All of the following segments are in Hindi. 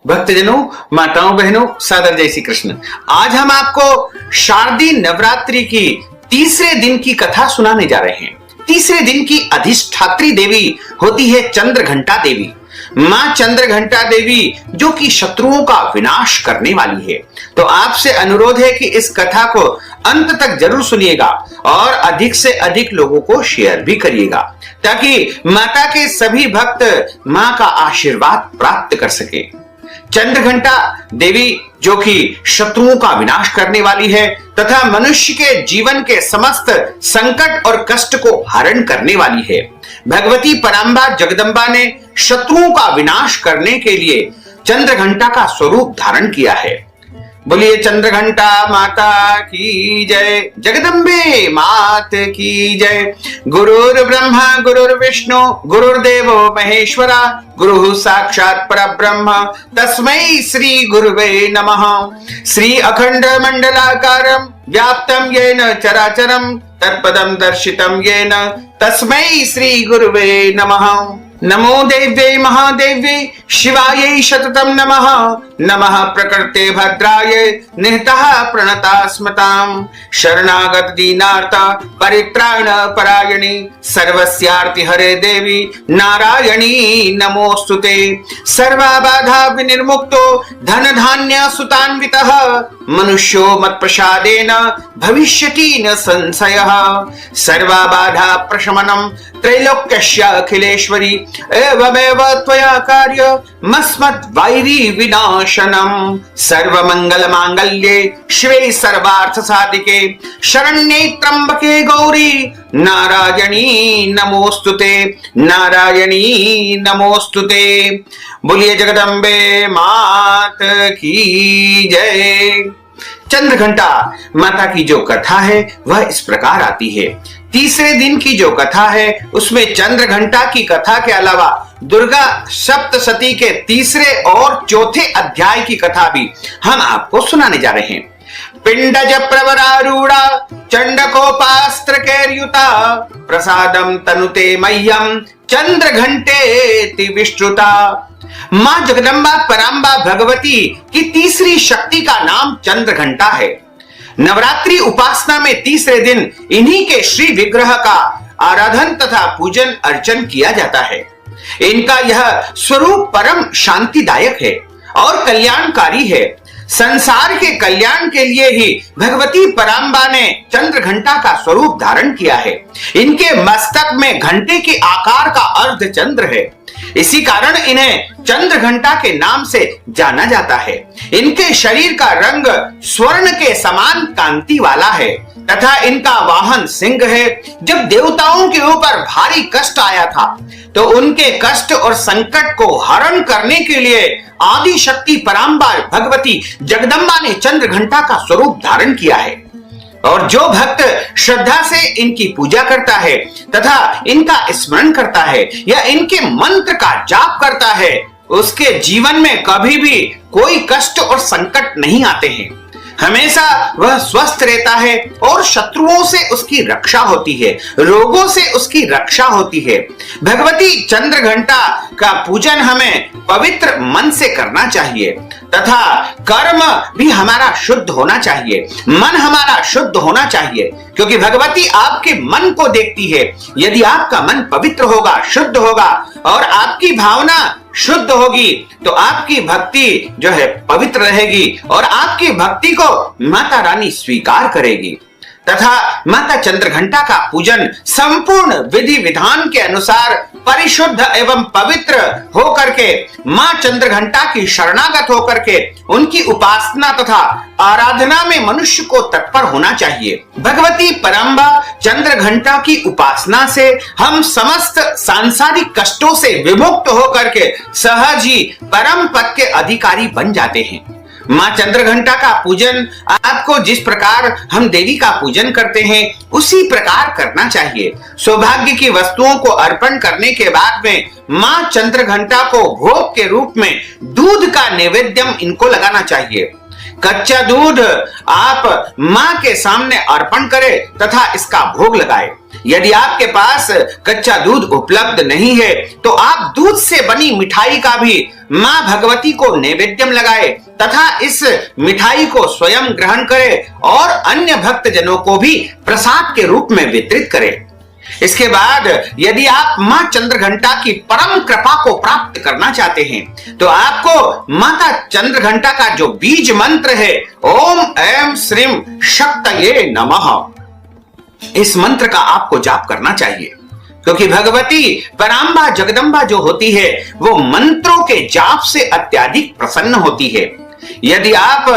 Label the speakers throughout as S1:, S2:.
S1: भक्तजनों, माताओं, बहनों, सादर जय श्री कृष्ण। आज हम आपको शारदीय नवरात्रि की तीसरे दिन की कथा सुनाने जा रहे हैं। तीसरे दिन की अधिष्ठात्री देवी होती है चंद्रघंटा देवी। मां चंद्रघंटा देवी जो कि शत्रुओं का विनाश करने वाली है। तो आपसे अनुरोध है कि इस कथा को अंत तक जरूर सुनिएगा और अधिक से अधिक लोगों को शेयर भी करिएगा, ताकि माता के सभी भक्त मां का आशीर्वाद प्राप्त कर सके। चंद्रघंटा देवी जो कि शत्रुओं का विनाश करने वाली है तथा मनुष्य के जीवन के समस्त संकट और कष्ट को हरण करने वाली है। भगवती परांबा जगदंबा ने शत्रुओं का विनाश करने के लिए चंद्रघंटा का स्वरूप धारण किया है। बोलिए चंद्रघंटा माता की जय, जगदम्बे मात की जय। गुरुर् ब्रह्मा गुरुर्विष्णु गुरुर्देवो महेश्वरा, गुरु साक्षात् परब्रह्म तस्मै श्री गुरुवे नमः। श्री अखंड मंडलाकारं व्याप्तं येन चराचरं तत्पदं दर्शितं येन तस्मै श्री गुरुवे नमः। नमो देव्यै महादेव्यै शिवायै शततं नमः। नमः प्रकृते भद्राय निहतः प्रणतास्मतां। शरणागत दीनार्थ परित्राण परायणी सर्वस्यार्ति हरे देवी नारायणी नमोस्तुते। सर्वबाधा विनिर्मुक्तो धन धान्य सुतान्वितः मनुष्यो मत्प्रसादेन भविष्यति न संशयः। सर्वबाधा प्रशमनं त्रैलोक्यस्य अखिलेश्वरी एवमेव त्वया कार्यमस्मद्वैरी विनाशनम्। सर्वमंगल मांगल्ये शिवे सर्वार्थ साधिके शरण्ये त्र्यंबके गौरी नारायणी नमोस्तुते, नारायणी नमोस्तुते। बोलिए जगदम्बे मात की जय। चंद्रघंटा माता की जो कथा है वह इस प्रकार आती है। तीसरे दिन की जो कथा है उसमें चंद्रघंटा की कथा के अलावा दुर्गा सप्तशती के तीसरे और चौथे अध्याय की कथा भी हम आपको सुनाने जा रहे हैं। पिंडज प्रवरारूढ़ा चंडकोपास्त्र कैर्युता प्रसादम तनुते मह्यम चंद्रघंटे विष्टुता। मां जगदंबा परांबा भगवती की तीसरी शक्ति का नाम चंद्रघंटा है। नवरात्रि उपासना में तीसरे दिन इन्हीं के श्री विग्रह का आराधन तथा पूजन अर्चन किया जाता है। इनका यह स्वरूप परम शांतिदायक है और कल्याणकारी है। संसार के कल्याण के लिए ही भगवती परांबा ने चंद्रघंटा का स्वरूप धारण किया है। इनके मस्तक में घंटे के आकार का अर्ध चंद्र है, इसी कारण इन्हें चंद्रघंटा के नाम से जाना जाता है। इनके शरीर का रंग स्वर्ण के समान कांति वाला है तथा इनका वाहन सिंह है। जब देवताओं के ऊपर भारी कष्ट आया था तो उनके कष्ट और संकट को हरण करने के लिए आदि शक्ति परांबा भगवती जगदंबा ने चंद्रघंटा का स्वरूप धारण किया है। और जो भक्त श्रद्धा से इनकी पूजा करता है तथा इनका स्मरण करता है या इनके मंत्र का जाप करता है उसके जीवन में कभी भी कोई कष्ट और संकट नहीं आते हैं। हमेशा वह स्वस्थ रहता है और शत्रुओं से उसकी रक्षा होती है, रोगों से उसकी रक्षा होती है। भगवती चंद्रघंटा का पूजन हमें पवित्र मन से करना चाहिए तथा कर्म भी हमारा शुद्ध होना चाहिए, मन हमारा शुद्ध होना चाहिए, क्योंकि भगवती आपके मन को देखती है। यदि आपका मन पवित्र होगा, शुद्ध होगा और आपकी भावना शुद्ध होगी तो आपकी भक्ति जो है पवित्र रहेगी और आपकी भक्ति को माता रानी स्वीकार करेगी। तथा माता चंद्रघंटा का पूजन संपूर्ण विधि विधान के अनुसार परिशुद्ध एवं पवित्र होकर के मां चंद्रघंटा की शरणागत होकर के उनकी उपासना तथा आराधना में मनुष्य को तत्पर होना चाहिए। भगवती परांबा चंद्रघंटा की उपासना से हम समस्त सांसारिक कष्टों से विमुक्त होकर के सहज ही परम पद के अधिकारी बन जाते हैं। मां चंद्रघंटा का पूजन आपको जिस प्रकार हम देवी का पूजन करते हैं उसी प्रकार करना चाहिए। सौभाग्य की वस्तुओं को अर्पण करने के बाद में मां चंद्रघंटा को भोग के रूप में दूध का नैवेद्यम इनको लगाना चाहिए। कच्चा दूध आप मां के सामने अर्पण करें तथा इसका भोग लगाए। यदि आपके पास कच्चा दूध उपलब्ध नहीं है तो आप दूध से बनी मिठाई का भी मां भगवती को नैवेद्यम लगाए तथा इस मिठाई को स्वयं ग्रहण करें और अन्य भक्त जनों को भी प्रसाद के रूप में वितरित करें। इसके बाद यदि आप मां चंद्रघंटा की परम कृपा को प्राप्त करना चाहते हैं तो आपको माता चंद्रघंटा का जो बीज मंत्र है ओम ऐं श्रीं शक्तये नमः, इस मंत्र का आपको जाप करना चाहिए, क्योंकि भगवती परांबा जगदंबा जो होती है वो मंत्रों के जाप से अत्यधिक प्रसन्न होती है। यदि आप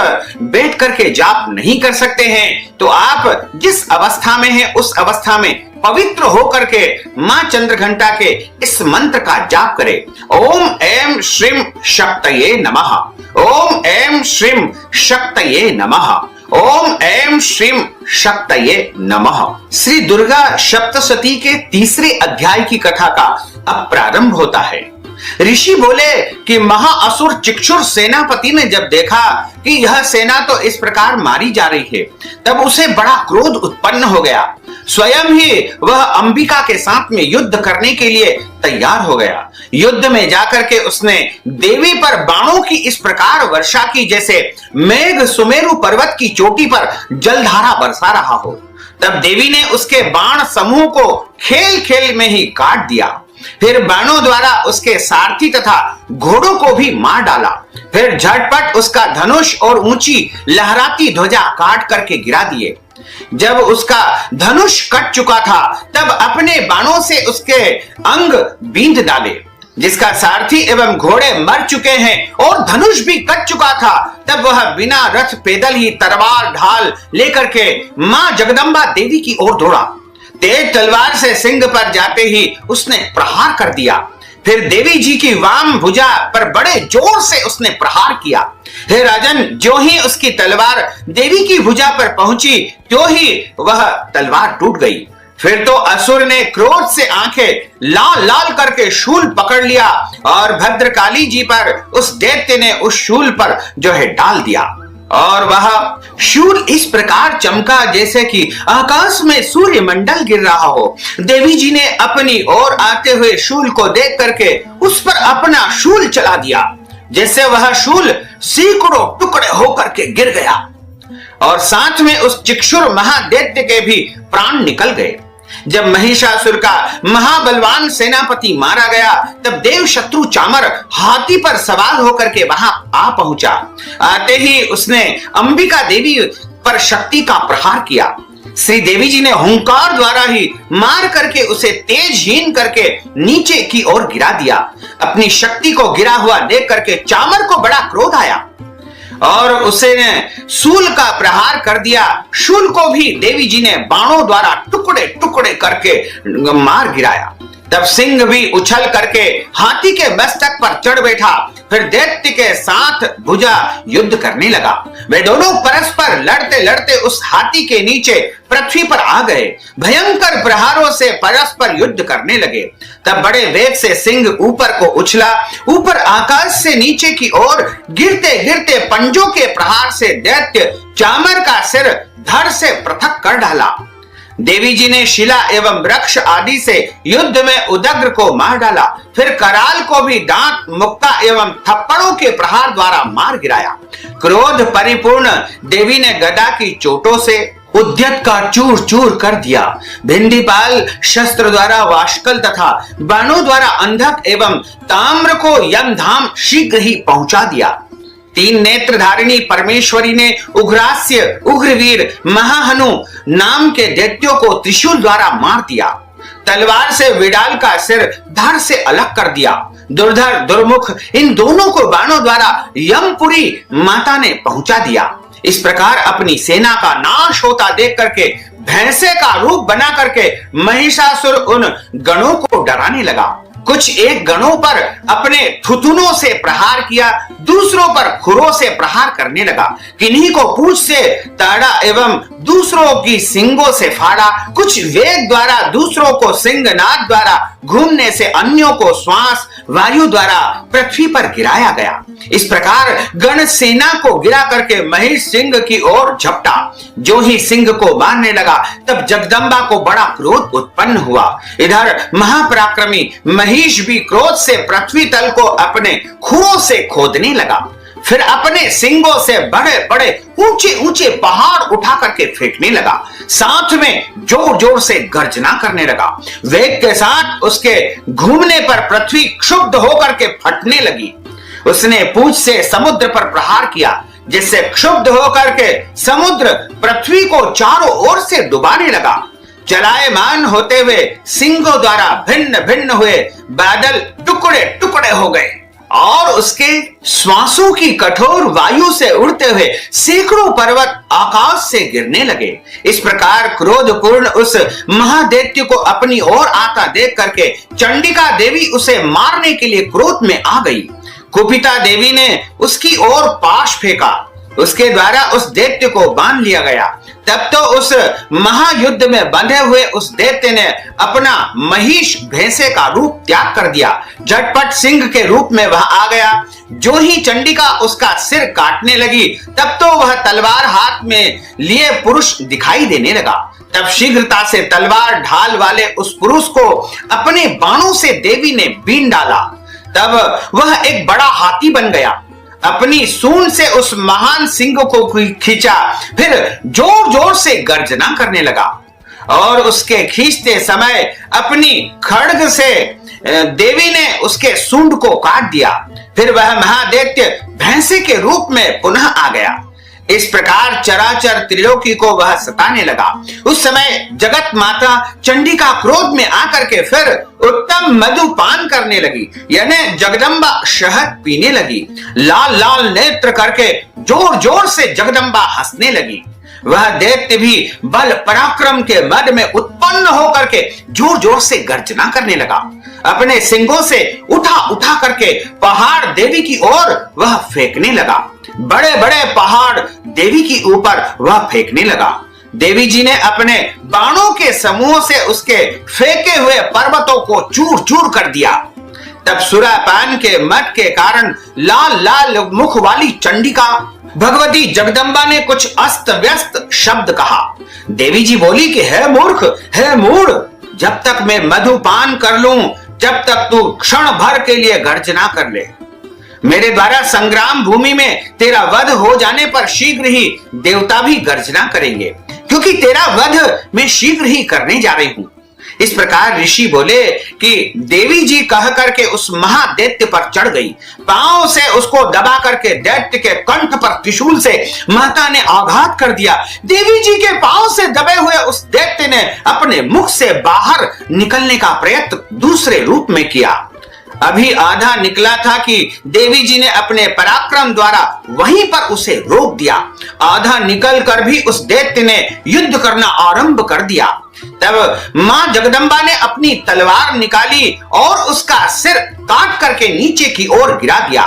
S1: बैठ करके जाप नहीं कर सकते हैं तो आप जिस अवस्था में हैं उस अवस्था में पवित्र होकर के मां चंद्रघंटा के इस मंत्र का जाप करें। ओम ऐं श्रीं शक्तये नमः, ओम ऐं श्रीं शक्तये नमः, ओम ऐं श्रीं शक्तये नमः। श्री दुर्गा सप्तशती के तीसरे अध्याय की कथा का अब प्रारंभ होता है। ऋषि बोले कि महाअसुर चिक्षुर सेनापति ने जब देखा कि यह सेना तो इस प्रकार मारी जा रही है तब उसे बड़ा क्रोध उत्पन्न हो गया। स्वयं ही वह अंबिका के साथ में युद्ध करने के लिए तैयार हो गया। युद्ध में जाकर के उसने देवी पर बाणों की इस प्रकार वर्षा की जैसे मेघ सुमेरु पर्वत की चोटी पर जलधारा बरसा रहा हो। तब देवी ने उसके बाण समूह को खेल खेल में ही काट दिया। फिर बाणों द्वारा उसके सारथी तथा घोड़ों को भी मार डाला। फिर झटपट उसका धनुष और ऊंची लहराती ध्वजा काट करके गिरा दिए। जब उसका धनुष कट चुका था तब अपने बाणों से उसके अंग बींध डाले। जिसका सारथी एवं घोड़े मर चुके हैं और धनुष भी कट चुका था तब वह बिना रथ पैदल ही तलवार ढाल लेकर के मां जगदंबा देवी की ओर दौड़ा। तेज तलवार से सिंह पर जाते ही उसने प्रहार कर दिया। फिर देवी जी की वाम भुजा पर बड़े जोर से उसने प्रहार किया। हे राजन, जो ही उसकी तलवार देवी की भुजा पर पहुंची त्यों ही वह तलवार टूट गई। फिर तो असुर ने क्रोध से आंखें लाल लाल करके शूल पकड़ लिया और भद्रकाली जी पर उस दैत्य ने उस शूल पर जो है डाल दिया और वह शूल इस प्रकार चमका जैसे कि आकाश में सूर्य मंडल गिर रहा हो। देवी जी ने अपनी ओर आते हुए शूल को देख करके उस पर अपना शूल चला दिया, जैसे वह शूल सैकड़ों टुकड़े होकर के गिर गया और साथ में उस चिक्षुर महादैत्य के भी प्राण निकल गए। जब महिषासुर का महाबलवान सेनापति मारा गया तब देव शत्रु चामर हाथी पर सवार होकर के वहां आ पहुंचा। आते ही उसने अंबिका देवी पर शक्ति का प्रहार किया। श्री देवी जी ने हुंकार द्वारा ही मार करके उसे तेजहीन करके नीचे की ओर गिरा दिया। अपनी शक्ति को गिरा हुआ देख करके चामर को बड़ा क्रोध आया और उसे ने शूल का प्रहार कर दिया। शूल को भी देवी जी ने बाणों द्वारा टुकड़े टुकड़े करके मार गिराया। तब सिंह भी उछल करके हाथी के मस्तक पर चढ़ बैठा। फिर दैत्य के साथ भुजा युद्ध करने लगा। वे दोनों परस्पर लड़ते लड़ते उस हाथी के नीचे पृथ्वी पर आ गए। भयंकर प्रहारों से परस्पर युद्ध करने लगे। तब बड़े वेग से सिंह ऊपर को उछला। ऊपर आकाश से नीचे की ओर गिरते गिरते पंजों के प्रहार से दैत्य चामर का सिर धड़ से पृथक कर डाला। देवी जी ने शिला एवं वृक्ष आदि से युद्ध में उदग्र को मार डाला। फिर कराल को भी दांत मुक्का एवं थप्पड़ों के प्रहार द्वारा मार गिराया। क्रोध परिपूर्ण देवी ने गदा की चोटों से उद्यत का चूर चूर कर दिया। भिंडीपाल शस्त्र द्वारा वाष्कल तथा बाणों द्वारा अंधक एवं ताम्र को यमधाम शीघ्र ही पहुंचा दिया। तीन नेत्रधारिणी परमेश्वरी ने उग्रास्य उग्रवीर महाहनु नाम के दैत्यों को त्रिशूल द्वारा मार दिया। तलवार से विडाल का सिर धड़ से अलग कर दिया। दुर्धर दुर्मुख इन दोनों को बाणों द्वारा यमपुरी माता ने पहुंचा दिया। इस प्रकार अपनी सेना का नाश होता देख करके भैंसे का रूप बना करके महिषासुर उन गणों को डराने लगा। कुछ एक गणों पर अपने थुथुनों से प्रहार किया, दूसरों पर खुरों से प्रहार करने लगा। किन्हीं को पूंछ से ताड़ा एवं दूसरों की सींगों से फाड़ा। कुछ वेग द्वारा दूसरों को सिंहनाद द्वारा, घूमने से अन्यों को श्वास वायु द्वारा पृथ्वी पर गिराया गया। इस प्रकार गण सेना को गिरा करके महिष सिंह की ओर झपटा। जो ही सिंह को मारने लगा तब जगदम्बा को बड़ा क्रोध उत्पन्न हुआ। इधर महापराक्रमी महिष भी क्रोध से पृथ्वी तल को अपने खुरों से खोदने लगा। फिर अपने सिंगों से बड़े बड़े ऊंचे ऊंचे पहाड़ उठा करके फेंकने लगा। साथ में जोर जोर से गर्जना करने लगा। वेग के साथ उसके घूमने पर पृथ्वी क्षुब्ध होकर के फटने लगी। उसने पूंछ से समुद्र पर प्रहार किया, जिससे क्षुब्ध होकर के समुद्र पृथ्वी को चारों ओर से डुबाने लगा। चलायमान होते हुए सिंगों द्वारा भिन्न भिन्न हुए बादल टुकड़े टुकड़े हो गए और उसके श्वासों की कठोर वायु से उड़ते हुए सैकड़ों पर्वत आकाश से गिरने लगे। इस प्रकार क्रोधपूर्ण उस महादैत्य को अपनी ओर आता देख करके चंडिका देवी उसे मारने के लिए क्रोध में आ गई। कुपिता देवी ने उसकी ओर पाश फेंका, उसके द्वारा उस दैत्य को बांध लिया गया। तब तो उस महायुद्ध में बंधे हुए उस दैत्य ने अपना महिष भैंसे का रूप त्याग कर दिया, झटपट सिंह के रूप में वह आ गया। जो ही चंडिका उसका सिर काटने लगी तब तो वह तलवार हाथ में लिए पुरुष दिखाई देने लगा। तब शीघ्रता से तलवार ढाल वाले उस पुरुष को अपने बाणों से देवी ने बीन डाला। तब वह एक बड़ा हाथी बन गया। अपनी सूंड से उस महान सिंह को खींचा, फिर जोर जोर से गर्जना करने लगा और उसके खींचते समय अपनी खड्ग से देवी ने उसके सूंड को काट दिया। फिर वह महादैत्य भैंसे के रूप में पुनः आ गया। इस प्रकार चराचर त्रिलोकी को वह सताने लगा। उस समय जगत माता चंडिका क्रोध में आकर के फिर उत्तम मधुपान करने लगी, यानी जगदम्बा शहद पीने लगी। लाल लाल नेत्र करके जोर जोर से जगदम्बा हंसने लगी। वह दैत्य भी बल पराक्रम के मद में उत्पन्न होकर के जोर जोर से गर्जना करने लगा। अपने सिंगों से उठा उठा करके पहाड़ देवी की ओर वह फेंकने लगा। बड़े बड़े पहाड़ देवी की ऊपर वह फेंकने लगा। देवी जी ने अपने बाणों के समूह से उसके फेंके हुए पर्वतों को चूर चूर कर दिया। तब सुरापान के मद के कारण लाल लाल मुख वाली चंडिका भगवती जगदम्बा ने कुछ अस्त व्यस्त शब्द कहा। देवी जी बोली कि है मूर्ख, है मूढ़, जब तक मैं मधुपान कर लूं जब तक तू क्षण भर के लिए गर्जना कर ले। मेरे द्वारा संग्राम भूमि में तेरा वध हो जाने पर शीघ्र ही देवता भी गर्जना करेंगे, क्योंकि तेरा वध मैं शीघ्र ही करने जा रही हूं। इस प्रकार ऋषि बोले कि देवी जी कह करके उस महादैत्य पर चढ़ गई। पांव से उसको दबा करके दैत्य के कंठ पर त्रिशूल से माता ने आघात कर दिया। देवी जी के पांव से दबे हुए उस दैत्य ने अपने मुख से बाहर निकलने का प्रयत्न दूसरे रूप में किया। अभी आधा निकला था कि देवी जी ने अपने पराक्रम द्वारा वहीं पर उसे रोक दिया। आधा निकल कर भी उस दैत्य ने युद्ध करना आरंभ कर दिया। तब मां जगदम्बा ने अपनी तलवार निकाली और उसका सिर काट करके नीचे की ओर गिरा दिया।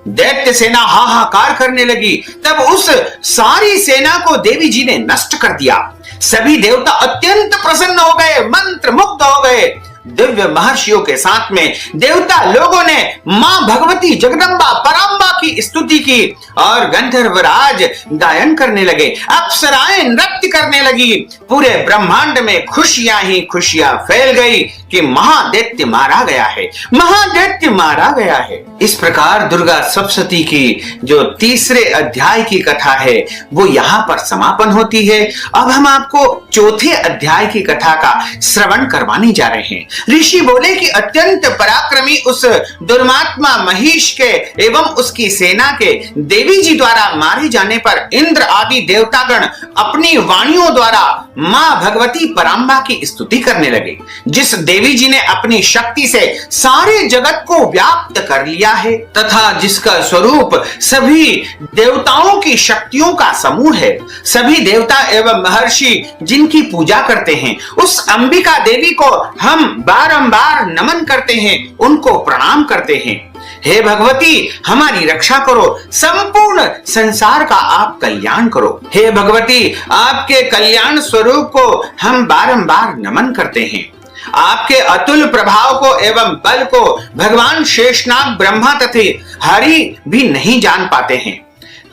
S1: दैत्य सेना हाहाकार करने लगी। तब उस सारी सेना को देवी जी ने नष्ट कर दिया। सभी देवता अत्यंत प्रसन्न हो गए, मंत्र मुग्ध हो गए। दिव्य महर्षियों के साथ में देवता लोगों ने मां भगवती जगदम्बा पराम्बा की स्तुति की और गंधर्वराज गायन करने लगे, अप्सराएं नृत्य करने लगी। पूरे ब्रह्मांड में खुशियां ही खुशियां फैल गई कि महादैत्य मारा गया है, महादैत्य मारा गया है। इस प्रकार दुर्गा सप्तशती की जो तीसरे अध्याय की कथा है वो यहाँ पर समापन होती है। अब हम आपको चौथे अध्याय की कथा का श्रवण करवाने जा रहे हैं। ऋषि बोले कि अत्यंत पराक्रमी उस दुर्मात्मा महिष के एवं उसकी सेना के देवी जी द्वारा मारे जाने पर इंद्र आदि देवतागण अपनी वाणियों द्वारा मां भगवती पराम्बा की स्तुति करने लगे। जिस देवी देवी जी ने अपनी शक्ति से सारे जगत को व्याप्त कर लिया है तथा जिसका स्वरूप सभी देवताओं की शक्तियों का समूह है। सभी देवता एवं महर्षि जिनकी पूजा करते हैं, उस अंबिका देवी को हम बारंबार नमन करते हैं, उनको प्रणाम करते हैं। हे भगवती, हमारी रक्षा करो, संपूर्ण संसार का आप कल्याण करो। हे भगवती, आपके कल्याण स्वरूप को हम बारंबार नमन करते हैं। आपके अतुल प्रभाव को एवं बल को भगवान शेषनाग, ब्रह्मा तथा हरि भी नहीं जान पाते हैं,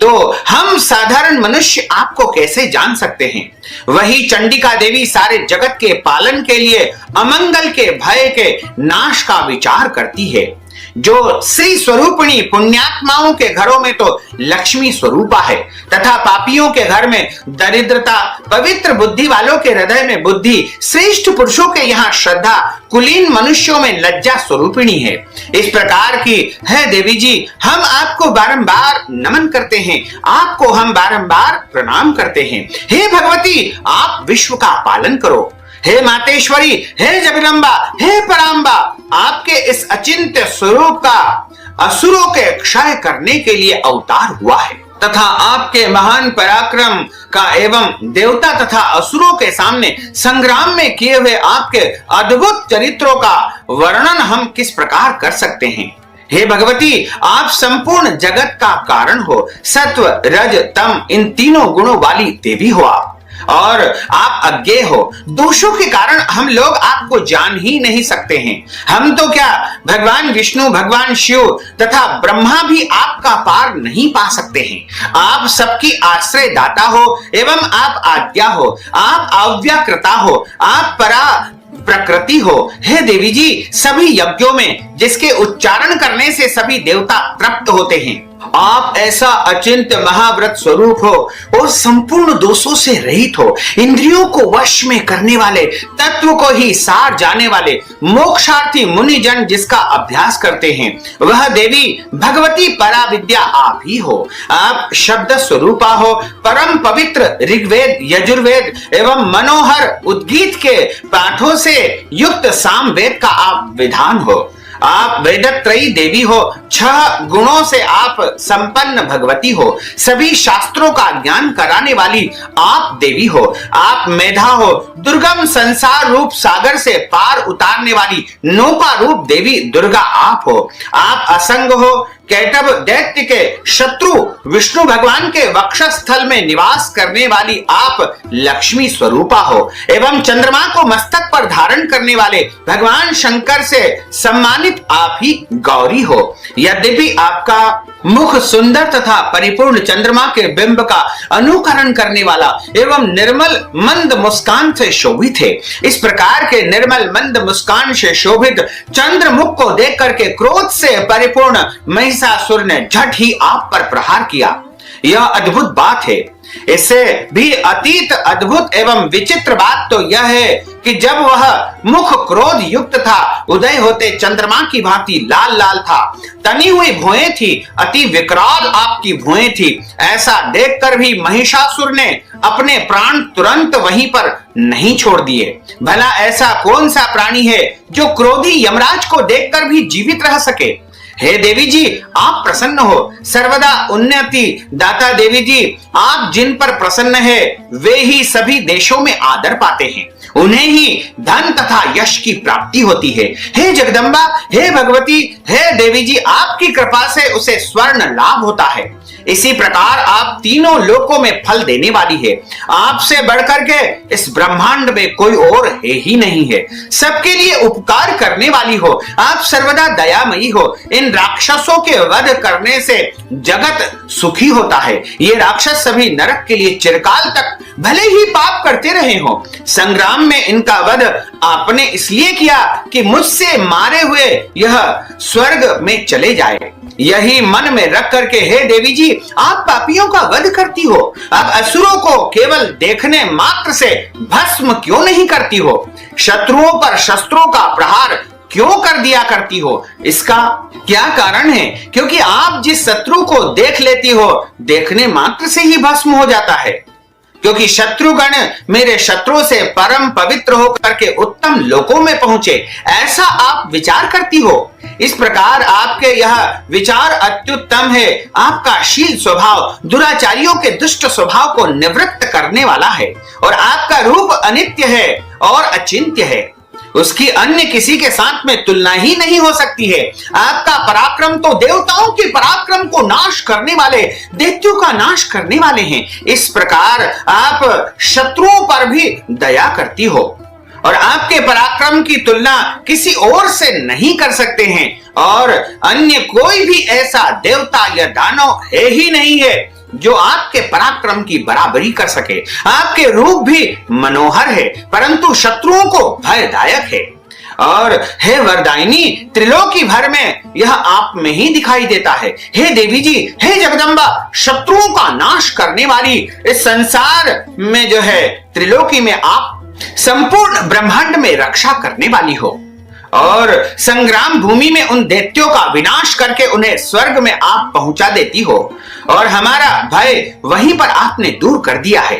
S1: तो हम साधारण मनुष्य आपको कैसे जान सकते हैं। वही चंडिका देवी सारे जगत के पालन के लिए अमंगल के भय के नाश का विचार करती है। जो श्री स्वरूपिणी पुण्यात्माओं के घरों में तो लक्ष्मी स्वरूपा है तथा पापियों के घर में दरिद्रता, पवित्र बुद्धि वालों के हृदय में बुद्धि, श्रेष्ठ पुरुषों के यहाँ श्रद्धा, कुलीन मनुष्यों में लज्जा स्वरूपिणी है। इस प्रकार की है देवी जी, हम आपको बारंबार नमन करते हैं, आपको हम बारंबार प्रणाम करते हैं। हे भगवती, आप विश्व का पालन करो। हे मातेश्वरी, हे जगदम्बा, हे पराम्बा, आपके इस अचिंत्य स्वरूप का असुरों के क्षय करने के लिए अवतार हुआ है तथा आपके महान पराक्रम का एवं देवता तथा असुरों के सामने संग्राम में किए हुए आपके अद्भुत चरित्रों का वर्णन हम किस प्रकार कर सकते हैं। हे भगवती, आप संपूर्ण जगत का कारण हो। सत्व, रज, तम इन तीनों गुणों वाली देवी हो आप, और आप अज्ञेय हो। दोषों के कारण हम लोग आपको जान ही नहीं सकते हैं। हम तो क्या, भगवान विष्णु, भगवान शिव तथा ब्रह्मा भी आपका पार नहीं पा सकते हैं। आप सबकी आश्रय दाता हो एवं आप आज्ञा हो, आप अव्याकृता हो, आप परा प्रकृति हो। हे देवी जी, सभी यज्ञों में जिसके उच्चारण करने से सभी देवता तृप्त होते हैं, आप ऐसा अचिंत्य महाव्रत स्वरूप हो और संपूर्ण दोषों से रहित हो। इंद्रियों को वश में करने वाले, तत्व को ही सार जाने वाले मोक्षार्थी मुनिजन जिसका अभ्यास करते हैं, वह देवी भगवती पराविद्या आप ही हो। आप शब्द स्वरूपा हो, परम पवित्र ऋग्वेद, यजुर्वेद एवं मनोहर उद्गीत के पाठों से युक्त सामवेद का आप विधान हो। आप वेदत्रयी देवी हो, 6 गुणों से आप संपन्न भगवती हो, सभी शास्त्रों का ज्ञान कराने वाली आप देवी हो। आप मेधा हो, दुर्गम संसार रूप सागर से पार उतारने वाली नौका रूप देवी दुर्गा आप हो। आप असंग हो, कैटभ दैत्य के शत्रु विष्णु भगवान के वक्षस्थल में निवास करने वाली आप लक्ष्मी स्वरूपा हो एवं चंद्रमा को मस्तक पर धारण करने वाले भगवान शंकर से सम्मानित आप ही गौरी हो। यद्यपि आपका मुख सुंदर तथा परिपूर्ण चंद्रमा के बिंब का अनुकरण करने वाला एवं निर्मल मंद मुस्कान से शोभित है। इस प्रकार के निर्मल मंद मुस्कान से शोभित चंद्रमुख को देख करके क्रोध से परिपूर्ण महिषासुर ने झट ही आप पर प्रहार किया। यह अद्भुत बात है। इससे भी अतीत अद्भुत एवं विचित्र बात तो यह है कि जब वह मुख क्रोध युक्त था, उदय होते चंद्रमा की भांति लाल लाल था, तनी हुई भुएं थी, अति विकराल आपकी भुएं थी। ऐसा देखकर भी महिषासुर ने अपने प्राण तुरंत वहीं पर नहीं छोड़ दिए। भला ऐसा कौन सा प्राणी है जो क्रोधी यमराज को देखकर भी जीवित रह सके। हे देवी जी, आप प्रसन्न हो, सर्वदा उन्नति दाता देवी जी, आप जिन पर प्रसन्न है वे ही सभी देशों में आदर पाते हैं, उन्हें ही धन तथा यश की प्राप्ति होती है। हे जगदम्बा, हे भगवती, हे देवी जी, आपकी कृपा से उसे स्वर्ण लाभ होता है। इसी प्रकार आप तीनों लोकों में फल देने वाली है। आपसे बढ़कर के इस ब्रह्मांड में कोई और है ही नहीं है। सबके लिए उपकार करने वाली हो, आप सर्वदा दयामयी हो। इन राक्षसों के वध करने से जगत सुखी होता है। ये राक्षस सभी नरक के लिए चिरकाल तक भले ही पाप करते रहे हो। संग्राम में इनका वध आपने इसलिए किया कि मुझसे मारे हुए यह स्वर्ग में चले जाए। यही मन में रख करके हे देवी जी, आप पापियों का वध करती हो। अब असुरों को केवल देखने मात्र से भस्म क्यों नहीं करती हो? शत्रुओं पर शस्त्रों का प्रहार क्यों कर दिया करती हो? इसका क्या कारण है? क्योंकि आप जिस शत्रु को देख लेती हो, देखने मात्र से ही भस्म हो जाता है। क्योंकि शत्रुगण मेरे शत्रु से परम पवित्र होकर के उत्तम लोकों में पहुंचे, ऐसा आप विचार करती हो। इस प्रकार आपके यह विचार अत्युत्तम है। आपका शील स्वभाव दुराचारियों के दुष्ट स्वभाव को निवृत्त करने वाला है, और आपका रूप अनित्य है और अचिंत्य है, उसकी अन्य किसी के साथ में तुलना ही नहीं हो सकती है। आपका पराक्रम तो देवताओं के पराक्रम को नाश करने वाले, दैत्यों का नाश करने वाले हैं। इस प्रकार आप शत्रुओं पर भी दया करती हो, और आपके पराक्रम की तुलना किसी और से नहीं कर सकते हैं, और अन्य कोई भी ऐसा देवता या दानव है ही नहीं है जो आपके पराक्रम की बराबरी कर सके। आपके रूप भी मनोहर है, परंतु शत्रुओं को भयदायक है। और हे वरदायिनी, त्रिलोकी भर में यह आप में ही दिखाई देता है। हे देवी जी, हे जगदम्बा, शत्रुओं का नाश करने वाली, इस संसार में जो है त्रिलोकी में आप संपूर्ण ब्रह्मांड में रक्षा करने वाली हो, और संग्राम भूमि में उन दैत्यों का विनाश करके उन्हें स्वर्ग में आप पहुंचा देती हो। और हमारा भय वहीं पर आपने दूर कर दिया है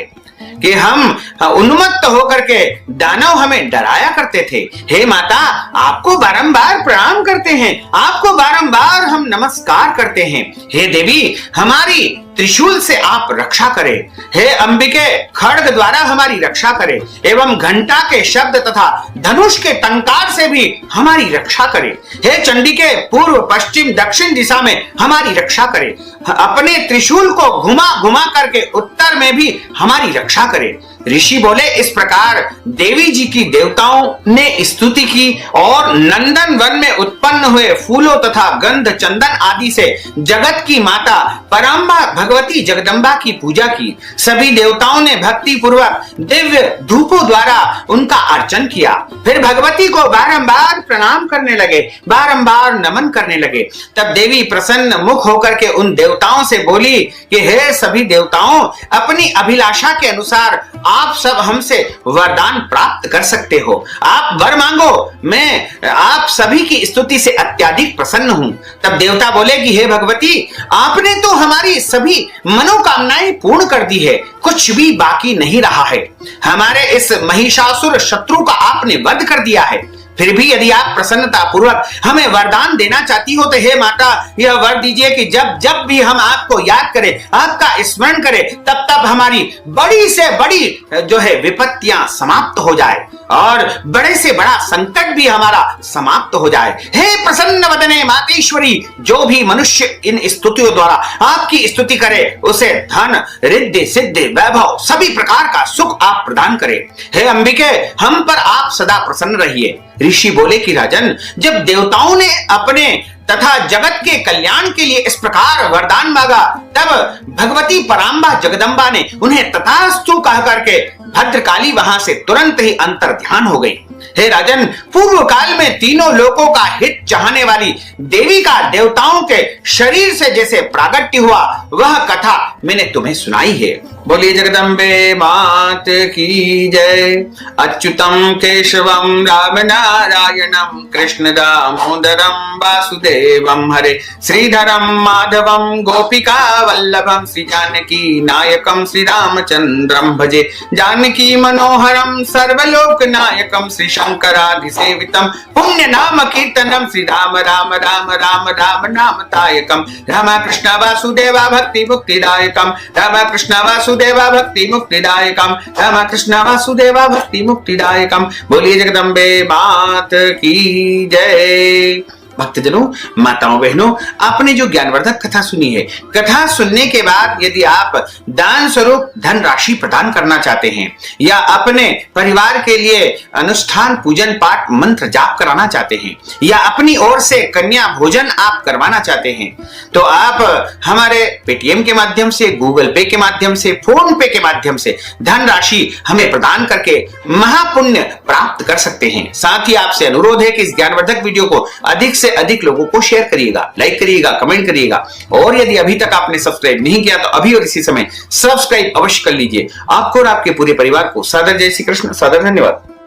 S1: कि हम उन्मत्त होकर के दानव हमें डराया करते थे। हे माता, आपको बारंबार प्रणाम करते हैं, आपको बारंबार हम नमस्कार करते हैं। हे देवी, हमारी त्रिशूल से आप रक्षा करें। हे अंबिके, खड्ग द्वारा हमारी रक्षा करें, एवं घंटा के शब्द तथा धनुष के टंकार से भी हमारी रक्षा करें। हे चंडिके, पूर्व पश्चिम दक्षिण दिशा में हमारी रक्षा करें। अपने त्रिशूल को घुमा घुमा करके उत्तर में भी हमारी रक्षा करें। ऋषि बोले, इस प्रकार देवी जी की देवताओं ने स्तुति की, और नंदन वन में उत्पन्न हुए फूलों तथा गंध चंदन आदि से जगत की माता पराम्बा भगवती जगदम्बा की पूजा की। सभी देवताओं ने भक्ति पूर्वक दिव्य धूपों द्वारा उनका अर्चन किया। फिर भगवती को बारंबार प्रणाम करने लगे, बारंबार नमन करने लगे। तब देवी प्रसन्न मुख होकर के उन देवताओं से बोली कि हे सभी देवताओं, अपनी अभिलाषा के अनुसार आप सब हमसे वरदान प्राप्त कर सकते हो। आप वर मांगो, मैं आप सभी की स्तुति से अत्यधिक प्रसन्न हूं। तब देवता बोले कि हे भगवती, आपने तो हमारी सभी मनोकामनाएं पूर्ण कर दी है, कुछ भी बाकी नहीं रहा है। हमारे इस महिषासुर शत्रु का आपने वध कर दिया है। फिर भी यदि आप प्रसन्नता पूर्वक हमें वरदान देना चाहती हो तो हे माता, यह वर दीजिए कि जब जब भी हम आपको याद करें, आपका स्मरण करें, तब तब हमारी बड़ी से बड़ी जो है विपत्तियां समाप्त हो जाए, और बड़े से बड़ा संकट भी हमारा समाप्त हो जाए। हे प्रसन्न वदने मातेश्वरी, जो भी मनुष्य इन स्तुतियों द्वारा आपकी स्तुति करे, उसे धन, रिद्धि, सिद्धि, वैभव, सभी प्रकार का सुख आप प्रदान करें। हे अंबिके, हम पर आप सदा प्रसन्न रहिए। ऋषि बोले कि राजन, जब देवताओं ने अपने तथा जगत के कल्याण के लिए इस प्रकार वरदान मांगा, तब भगवती पराम्बा जगदम्बा ने उन्हें तथास्तु कह करके भद्रकाली वहां से तुरंत ही अंतर ध्यान हो गई। हे राजन, पूर्व काल में तीनों लोकों का हित चाहने वाली देवी का देवताओं के शरीर से जैसे प्रागट्य हुआ, वह कथा मैंने तुम्हें सुनाई है। बोलिए जगदम्बे मात की जय। अच्युतम केशवम राम नारायणम कृष्ण दामोदरम वासुदेवम हरे श्रीधरम माधवम गोपिका वल्लभम श्री जानकी नायकम श्री रामचंद्रम भजे जानकी मनोहरम सर्वलोक नायकम श्री शंकरादिसेवितम पुण्य नाम कीर्तनम श्री राम राम राम राम राम नाम तायकम राम कृष्ण वासुदेवा भक्ति मुक्तिदायकम राम कृष्ण वासुदेवा भक्ति मुक्तिदायकम राम कृष्ण वासुदेवा भक्ति मुक्तिदायकम। बोलिए जगदम्बे मात की जय। भक्तजनों, माताओं बहनों, आपने जो ज्ञानवर्धक कथा सुनी है, कथा सुनने के बाद यदि आप दान स्वरूप धन राशि प्रदान करना चाहते हैं, या अपने परिवार के लिए अनुष्ठान पूजन पाठ मंत्र जाप कराना चाहते हैं, या अपनी ओर से कन्या भोजन आप करवाना चाहते हैं, तो आप हमारे पेटीएम के माध्यम से, गूगल पे के माध्यम से, फोन पे के माध्यम से धन राशि हमें प्रदान करके महापुण्य प्राप्त कर सकते हैं। साथ ही आपसे अनुरोध है कि इस ज्ञानवर्धक वीडियो को अधिक से अधिक लोगों को शेयर करिएगा, लाइक करिएगा, कमेंट करिएगा, और यदि अभी तक आपने सब्सक्राइब नहीं किया तो अभी और इसी समय सब्सक्राइब अवश्य कर लीजिए। आपको और आपके पूरे परिवार को सादर जय श्री कृष्ण, सादर धन्यवाद।